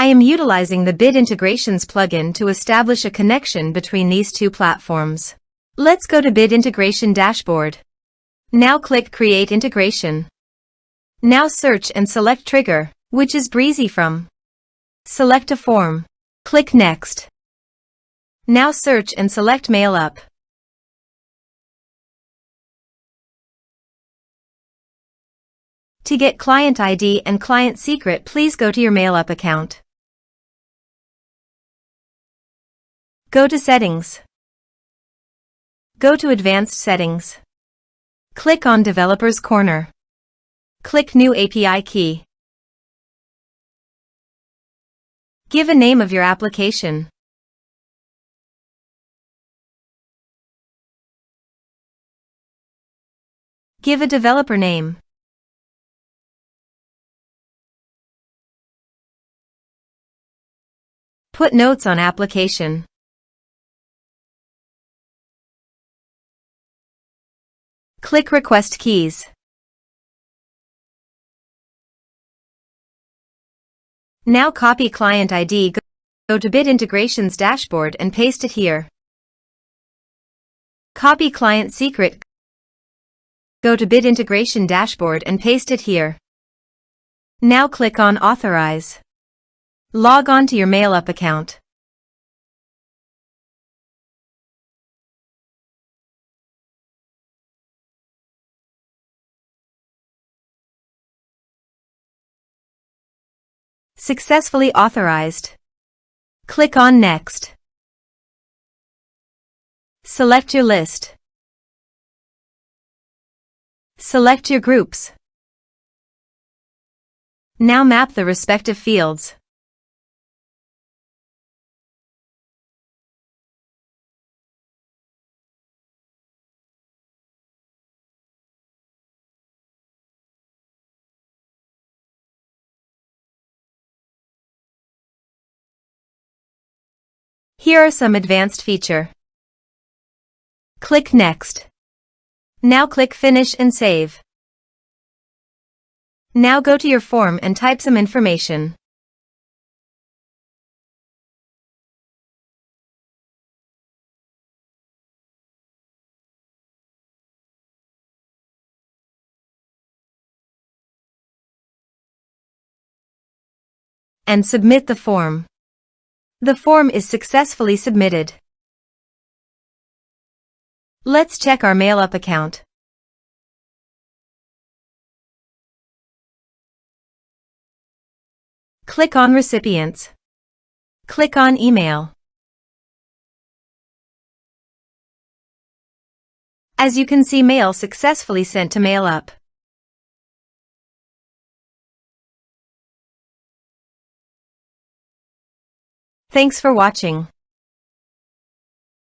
I am utilizing the Bit Integrations plugin to establish a connection between these two platforms. Let's go to Bit Integration Dashboard. Now click Create Integration. Now search and select Trigger, which is Brizy Form. Select a form. Click Next. Now search and select Mailup. To get client ID and client secret, please go to your Mailup account. Go to Settings. Go to Advanced Settings. Click on Developers Corner. Click New API Key. Give a name of your application. Give a developer name. Put notes on application. Click Request Keys. Now copy client ID, go to Bit Integrations Dashboard and paste it here. Copy client secret, go to Bit Integration Dashboard and paste it here. Now click on Authorize. Log on to your Mailup account. Successfully authorized. Click on Next. Select your list. Select your groups. Now map the respective fields. Here are some advanced features. Click Next. Now click Finish and Save. Now go to your form and type some information. And submit the form. The form is successfully submitted. Let's check our Mailup account. Click on Recipients. Click on Email. As you can see, mail successfully sent to Mailup. Thanks for watching.